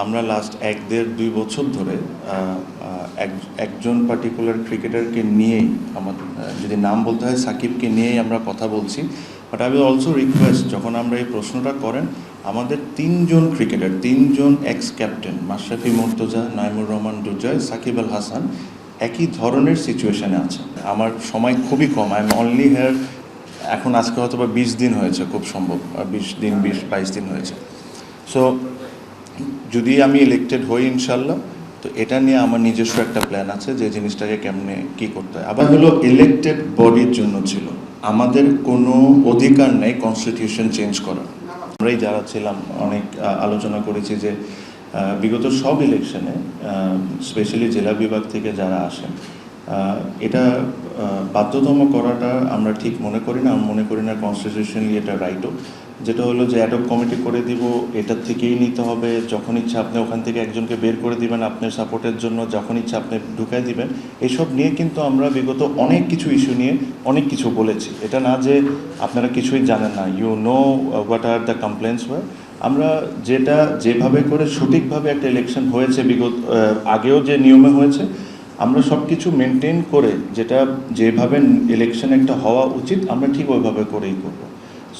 আমরা লাস্ট 1-1.5-2 বছর ধরে একজন পার্টিকুলার ক্রিকেটারকে নিয়েই আমাদের যদি নাম বলতে হয় সাকিবকে নিয়েই আমরা কথা বলছি। But I will also request, যখন আমরা এই প্রশ্নটা করেন, আমাদের তিনজন ক্রিকেটার, তিনজন এক্স ক্যাপ্টেন মাশরাফি মুর্তজা, নাইমুর রহমান দুর্জয়, সাকিব আল হাসান একই ধরনের সিচুয়েশানে আছে। আমার সময় খুবই কম, আই এম অনলি হেয়ার এখন আজকে হয়তো বা 20 দিন হয়েছে, খুব সম্ভব 20 দিন 22 দিন হয়েছে। সো যদি আমি ইলেক্টেড হই ইনশাল্লাহ, তো এটা নিয়ে আমার নিজস্ব একটা প্ল্যান আছে যে জিনিসটাকে কেমনে কী করতে হয়। আবার হলো ইলেক্টেড বডির জন্য ছিল, আমাদের কোনো অধিকার নেই কনস্টিটিউশন চেঞ্জ করার। আমরাই যারা ছিলাম অনেক আলোচনা করেছি যে বিগত সব ইলেকশনে স্পেশালি জেলা বিভাগ থেকে যারা আসেন, এটা বাধ্যতামূলক করাটা আমরা ঠিক মনে করি না। আমি মনে করি না কনস্টিটিউশনালি এটা রাইটও, যেটা হলো যে অ্যাডহক কমিটি করে দিব, এটার থেকেই নিতে হবে, যখন ইচ্ছা আপনি ওখান থেকে একজনকে বের করে দিবেন আপনার সাপোর্টের জন্য, যখন ইচ্ছা আপনি ঢুকাই দিবেন। এইসব নিয়ে কিন্তু আমরা বিগত অনেক কিছু ইস্যু নিয়ে অনেক কিছু বলেছি। এটা না যে আপনারা কিছুই জানেন না, you know what are the complaints were. আমরা যেটা যেভাবে করে সঠিকভাবে একটা ইলেকশন হয়েছে বিগত আগেও যে নিয়মে হয়েছে, আমরা সব কিছু মেনটেন করে যেটা যেভাবে ইলেকশন একটা হওয়া উচিত আমরা ঠিক ওইভাবে করেই করব।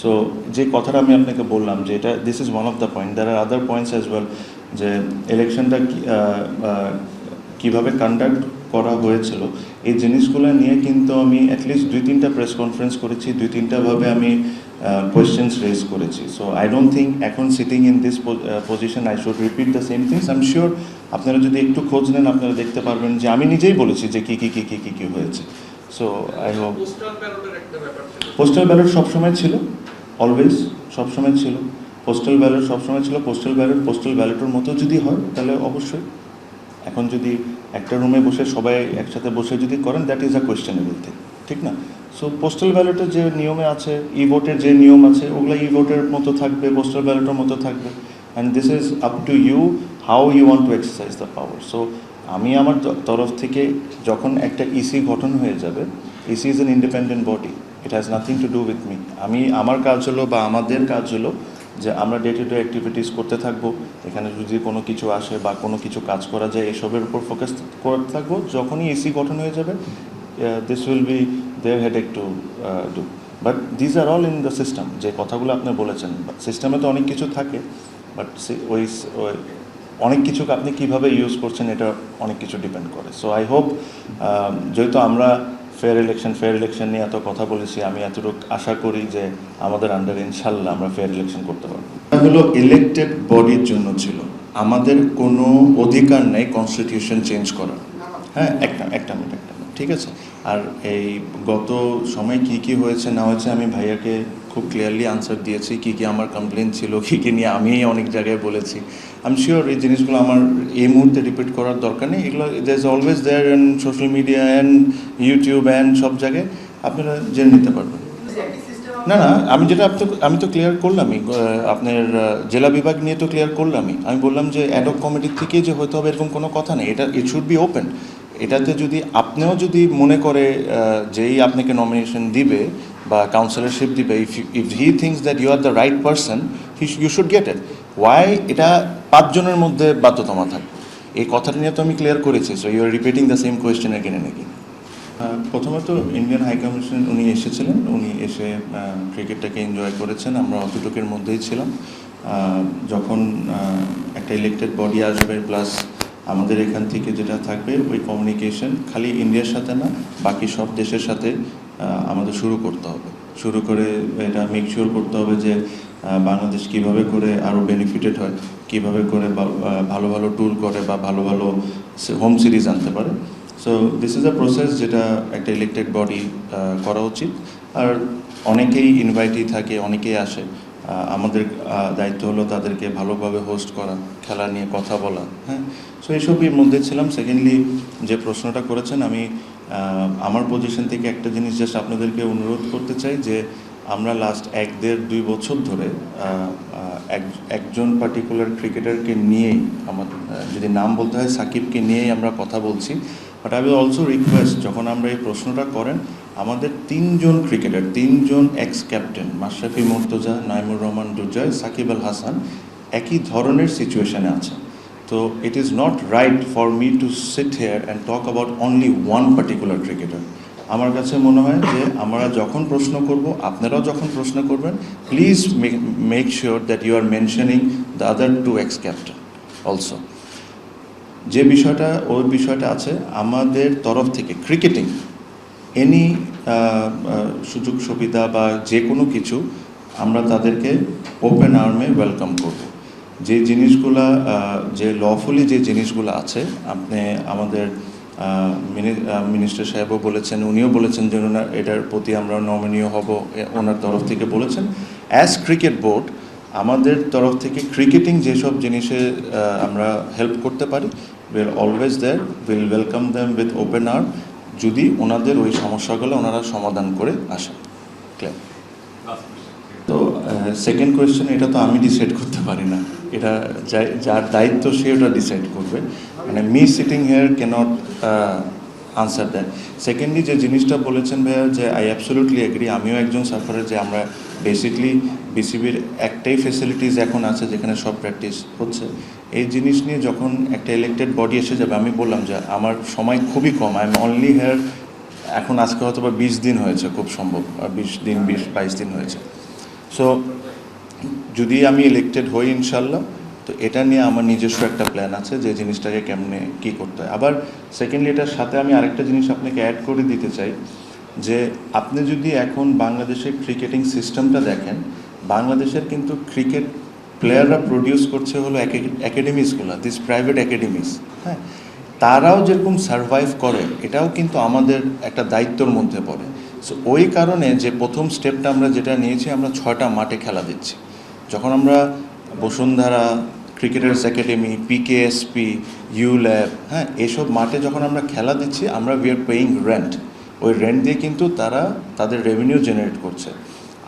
সো যে কথাটা আমি আপনাকে বললাম যে এটা this is one of the point, there are other points as well, যে ইলেকশনটা কীভাবে কন্ডাক্ট করা হয়েছিল এই জিনিসগুলো নিয়ে কিন্তু আমি অ্যাটলিস্ট 2-3টা প্রেস কনফারেন্স করেছি, 2-3টাভাবে আমি কোয়েশ্চেন্স রেজ করেছি। সো আই ডোন্ট থিঙ্ক এখন sitting in this position I should repeat the same things. I am sure আপনারা যদি একটু খোঁজ নেন আপনারা দেখতে পারবেন যে আমি নিজেই বলেছি যে কী হয়েছে। So I hope postal ballot সবসময় ছিল, অলওয়েজ সবসময় ছিল, পোস্টাল ব্যালট সবসময় ছিল। পোস্টাল ব্যালটের মতো যদি হয় তাহলে অবশ্যই, এখন যদি একটা রুমে বসে সবাই একসাথে বসে যদি করেন, that is a questionable thing, ঠিক না? সো পোস্টাল ব্যালটের যে নিয়মে আছে, ই ভোটের যে নিয়ম আছে, ওগুলো ই ভোটের মতো থাকবে, পোস্টাল ব্যালটের মতো থাকবে। And this is up to you how you want to exercise the power. So আমি আমার তরফ থেকে যখন একটা ইসি গঠন হয়ে যাবে, EC is an independent body, it has nothing to do with me. আমার কাজ হলো বা আমাদের কাজ হলো যে আমরা ডে টু ডে অ্যাক্টিভিটিস করতে থাকবো, এখানে যদি কোনো কিছু আসে বা কোনো কিছু কাজ করা যায় এসবের উপর ফোকাস করতে থাকবো। যখনই এসি গঠন হয়ে যাবে, this will be their headache to do. But these are all in the system. যে কথাগুলো আপনি বলেছেন, সিস্টেমে তো অনেক কিছু থাকে, বাট ওই অনেক কিছুকে আপনি কীভাবে ইউজ করছেন এটা অনেক কিছু ডিপেন্ড করে। সো আই হোপ, যেহেতু আমরা ফেয়ার ইলেকশন নিয়ে এত কথা বলেছি, আমি এতটুকু আশা করি যে আমাদের আন্ডারে ইনশাল্লাহ আমরা ফেয়ার ইলেকশন করতে পারবো। এটা হলো ইলেক্টেড বডির জন্য ছিল, আমাদের কোনো অধিকার নেই কনস্টিটিউশন চেঞ্জ করার। হ্যাঁ, একটা মিনিট, ঠিক আছে? আর এই গত সময় কি হয়েছে না হয়েছে আমি ভাইয়াকে খুব ক্লিয়ারলি আনসার দিয়েছি, কি আমার কমপ্লেন ছিল, কি নিয়ে আমি অনেক জায়গায় বলেছি। আই এম শিওর এই জিনিসগুলো আমার এই মুহূর্তে রিপিট করার দরকার নেই। এগুলো there is always there in social media and YouTube and সব জায়গায় আপনারা জেনে নিতে পারবেন। না, আমি তো ক্লিয়ার করলামই, আপনার জেলা বিভাগ নিয়ে তো ক্লিয়ার করলামই। আমি বললাম যে অ্যাডহক কমিটির থেকেই যে হতে হবে এরকম কোনো কথা নেই, এটা ইট শুড বি ওপেন। এটাতে যদি আপনিও যদি মনে করে যেই আপনাকে নমিনেশন দিবে বা কাউন্সিলরশিপ দিবে, if he thinks that you are the right person, you should get it. Why এটা 5 জনের মধ্যে বাধ্যতামূলক থাকবে, এই কথাটা নিয়ে তো আমি ক্লিয়ার করেছি। So you are repeating the same question again and again. প্রথমত ইন্ডিয়ান হাই কমিশন উনি এসেছিলেন, উনি এসে ক্রিকেটটাকে এনজয় করেছেন, আমরা অতটুকুর মধ্যেই ছিলাম। যখন একটা ইলেক্টেড বডি আসবে, প্লাস আমাদের এখান থেকে যেটা থাকবে ওই কমিউনিকেশন খালি ইন্ডিয়ার সাথে না, বাকি সব দেশের সাথে আমাদের শুরু করতে হবে। শুরু করে এটা মেক শিওর করতে হবে যে বাংলাদেশ কীভাবে করে আরও বেনিফিটেড হয়, কীভাবে করে ভালো ভালো ট্যুর করে বা ভালো ভালো হোম সিরিজ আনতে পারে। So this is a process যেটা একটা ইলেক্টেড বডি করা উচিত। আর অনেকেই ইনভাইটই থাকে, অনেকেই আসে, আমাদের দায়িত্ব হলো তাদেরকে ভালোভাবে হোস্ট করা, খেলা নিয়ে কথা বলা। হ্যাঁ, সো এইসবের মধ্যে ছিলাম। সেকেন্ডলি যে প্রশ্নটা করেছেন, আমি আমার পজিশন থেকে একটা জিনিস জাস্ট আপনাদেরকে অনুরোধ করতে চাই যে আমরা লাস্ট 1-1.5-2 বছর ধরে একজন পার্টিকুলার ক্রিকেটারকে নিয়েই আমাদের যদি নাম বলতে হয় সাকিবকে নিয়েই আমরা কথা বলছি। But I will also request, যখন আমরা এই প্রশ্নটা করেন, আমাদের তিনজন ক্রিকেটার, তিনজন এক্স ক্যাপ্টেন মাশরাফি মুর্তজা, নাইমুর রহমান দুর্জয়, সাকিব আল হাসান একই ধরনের সিচুয়েশানে আছে। তো it is not right for me two sit here and talk about only one particular cricketer. আমার কাছে মনে হয় যে আমরা যখন প্রশ্ন করব, আপনারাও যখন প্রশ্ন করবেন, please make sure that you are mentioning the other two ex captain also. যে বিষয়টা আছে আমাদের তরফ থেকে ক্রিকেটিং এনি সুযোগ সুবিধা বা যে কোনো কিছু আমরা তাদেরকে ওপেন আর্মে ওয়েলকাম করব। যে জিনিসগুলা যে লফুলি যে জিনিসগুলো আছে, আপনি আমাদের মিনিস্টার সাহেবও বলেছেন, উনিও বলেছেন যে এটার প্রতি আমরা নমনীয় হব, ওনার তরফ থেকে বলেছেন। অ্যাজ ক্রিকেট বোর্ড আমাদের তরফ থেকে ক্রিকেটিং যেসব জিনিসে আমরা হেল্প করতে পারি, will always there, will welcome them with open arm, যদি ওনাদের ওই সমস্যাগুলো ওনারা সমাধান করে আসেন। ক্লিয়ার? তো সেকেন্ড কোয়েশ্চেন, এটা তো আমি ডিসাইড করতে পারি না, এটা যার দায়িত্ব সে ওটা ডিসাইড করবে, মানে me sitting here cannot answer that. Secondly যে জিনিসটা বলেছেন ভাইয়া, যে আই অ্যাবসলিউটলি এগ্রি, আমিও একজন সাফারার, যে আমরা বেসিকলি বিসিবির একটাই ফেসিলিটিস এখন আছে যেখানে সব প্র্যাকটিস হচ্ছে। এই জিনিস নিয়ে যখন একটা ইলেক্টেড বডি এসে যাবে, আমি বললাম যে আমার সময় খুবই কম, আই এম অনলি হেয়ার, এখন আজকে হয়তো বা 20 দিন হয়েছে, খুব সম্ভব 20 দিন 22 দিন হয়েছে। সো যদি আমি ইলেক্টেড হই ইনশাল্লাহ, তো এটা নিয়ে আমার নিজস্ব একটা প্ল্যান আছে যে জিনিসটাকে কেমনে কী করতে হয়। আবার সেকেন্ডলি এটার সাথে আমি আরেকটা জিনিস আপনাকে অ্যাড করে দিতে চাই, যে আপনি যদি এখন বাংলাদেশের ক্রিকেটিং সিস্টেমটা দেখেন, বাংলাদেশের কিন্তু ক্রিকেট প্লেয়াররা প্রডিউস করছে হলো একাডেমিসগুলো, দিস প্রাইভেট একাডেমিস, হ্যাঁ, তারাও যেরকম সারভাইভ করে, এটাও কিন্তু আমাদের একটা দায়িত্বর মধ্যে পড়ে। সো ওই কারণে যে প্রথম স্টেপটা আমরা যেটা নিয়েছি, আমরা 6টা মাঠে খেলা দিচ্ছি। যখন আমরা Bashundhara, cricketers academy, PKSP, U lab, হ্যাঁ, এসব মাঠে যখন আমরা খেলা দিচ্ছি, আমরা উই আর পেইং রেন্ট। ওই রেন্ট দিয়ে কিন্তু তারা তাদের রেভিনিউ জেনারেট করছে।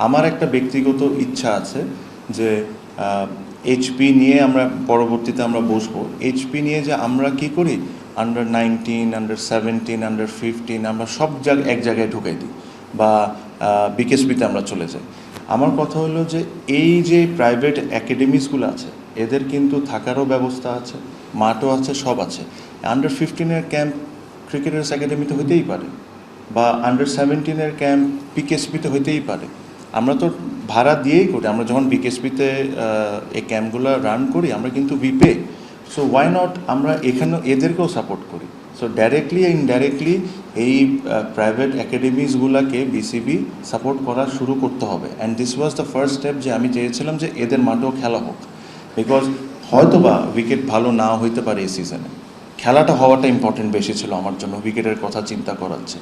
আমার একটা ব্যক্তিগত ইচ্ছা আছে যে এইচপি নিয়ে আমরা পরবর্তীতে আমরা বসবো, এইচপি নিয়ে যে আমরা কি করি, আন্ডার 19, আন্ডার 17, আন্ডার 15 আমরা সব এক জায়গায় ঢুকাই দিই, বা বিকেএসপিতে আমরা চলে যাই। আমার কথা হলো যে এই যে প্রাইভেট একাডেমিসগুলো আছে, এদের কিন্তু থাকারও ব্যবস্থা আছে, মাঠও আছে, সব আছে। আন্ডার 15-এর ক্যাম্প ক্রিকেটার্স একাডেমিতে হইতেই পারে, বা আন্ডার 17-এর ক্যাম্প পিকেএসপিতে হইতেই পারে। আমরা তো ভাড়া দিয়েই করি, আমরা যখন বিকেএসপিতে এই ক্যাম্পগুলো রান করি, আমরা কিন্তু পে। সো ওয়াই নট আমরা এখানেও এদেরকেও সাপোর্ট করি। সো ডাইরেক্টলি ইনডাইরেক্টলি এই প্রাইভেট একাডেমিসগুলোকে বিসিবি সাপোর্ট করা শুরু করতে হবে। And this was the first step, যে আমি চেয়েছিলাম যে এদের মাঠেও খেলা হোক, বিকজ হয়তো বা উইকেট ভালো নাও হইতে পারে এই সিজনে, খেলাটা হওয়াটা ইম্পর্টেন্ট বেশি ছিল আমার জন্য, উইকেটের কথা চিন্তা করাচ্ছে।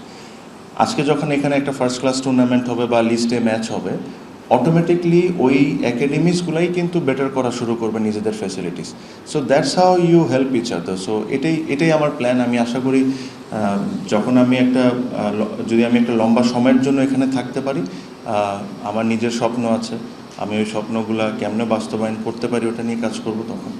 আজকে যখন এখানে একটা ফার্স্ট ক্লাস টুর্নামেন্ট হবে বা লিস্টে ম্যাচ হবে, অটোমেটিকলি ওই একাডেমিসগুলাই কিন্তু বেটার করা শুরু করবে নিজেদের facilities. So that's how you help each other. সো এটাই আমার প্ল্যান। আমি আশা করি যখন আমি যদি আমি একটা লম্বা সময়ের জন্য এখানে থাকতে পারি, আমার নিজের স্বপ্ন আছে, আমি ওই স্বপ্নগুলা কেমনে বাস্তবায়ন করতে পারি ওটা নিয়ে কাজ করব তখন।